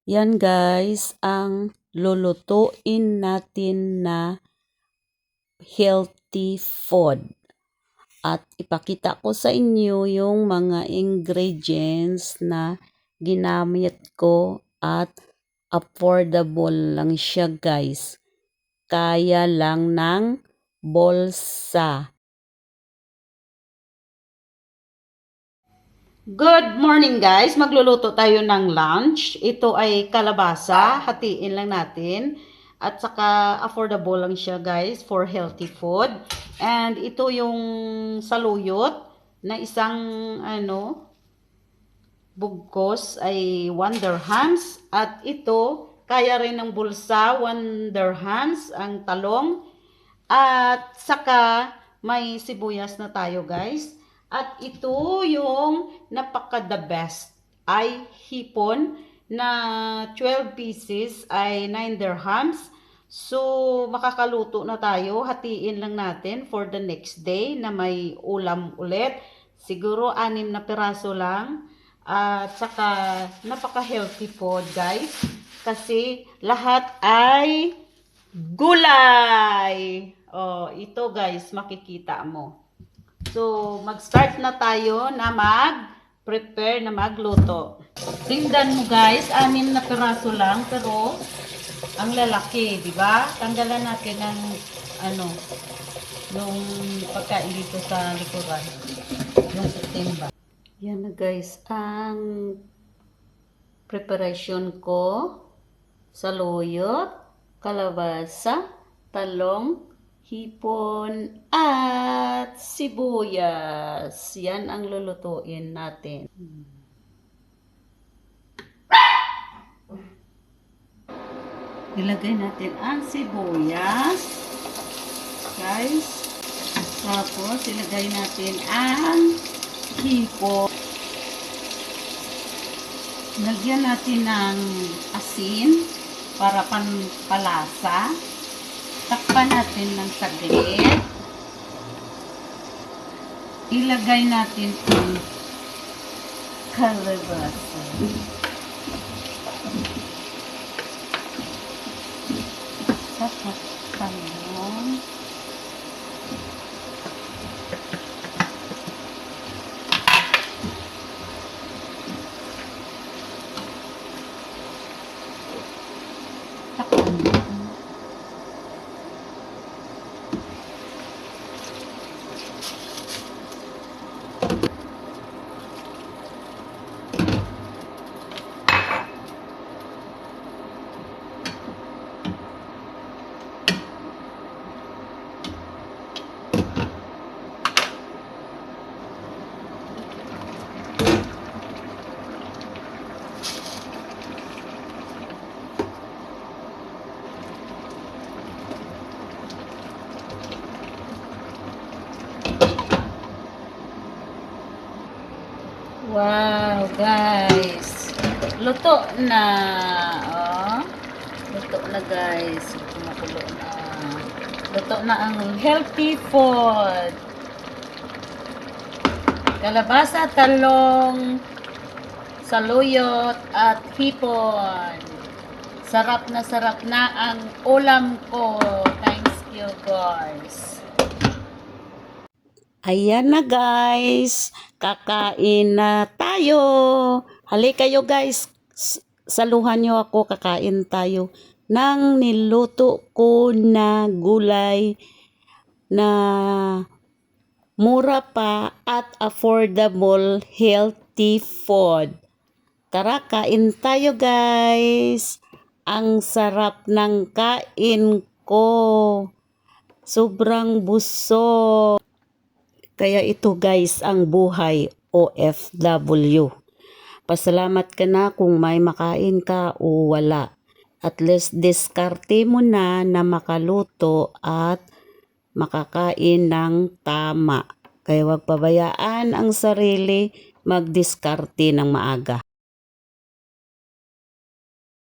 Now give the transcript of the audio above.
Yan guys, ang lulutuin natin na healthy food. At ipakita ko sa inyo yung mga ingredients na ginamit ko at affordable lang siya guys. Kaya lang ng bolsa. Good morning guys! Magluluto tayo ng lunch. Ito ay kalabasa. Hatiin lang natin. At saka affordable lang siya guys for healthy food. And ito yung saluyot na isang bugkos ay 1 dirhams. At ito kaya rin ng bulsa 1 dirhams ang talong. At saka may sibuyas na tayo guys. At ito yung napaka the best ay hipon na 12 pieces ay 9 dirhams. So makakaluto na tayo. Hatiin lang natin for the next day na may ulam ulit. Siguro 6 na piraso lang. At saka napaka healthy food guys. Kasi lahat ay gulay. Oh, ito guys, makikita mo. So, mag-start na tayo na mag-prepare na magluto. Tingnan mo guys, 6 na piraso lang pero ang lalaki, di ba? Tanggalan natin ng yung pagkain dito sa likuran. Yung timba. Yan na guys, ang preparation ko. Saluyot, kalabasa, talong, hipon, at sibuyas. Yan ang lulutuin natin. Ilagay natin ang sibuyas. Guys. Tapos, ilagay natin ang hipon. Lagyan natin ng asin para pampalasa. Takpan natin ng saglit. Ilagay natin ang kalabasa. Takpan mo. Wow, guys. Luto na. Oh. Luto na, guys. Kumukulo na. Luto na ang healthy food. Kalabasa, talong, saluyot, at hipon. Sarap na ang ulam ko. Thanks you, guys. Ayan na guys, kakain na tayo. Halika kayo guys, saluhan nyo ako, kakain tayo ng niluto ko na gulay na mura pa at affordable healthy food. Tara, kain tayo guys. Ang sarap ng kain ko. Sobrang busog. Kaya ito guys ang buhay OFW. Pasalamat ka na kung may makain ka o wala. At least diskarte mo na makaluto at makakain ng tama. Kaya wag pabayaan ang sarili, magdiskarte ng maaga.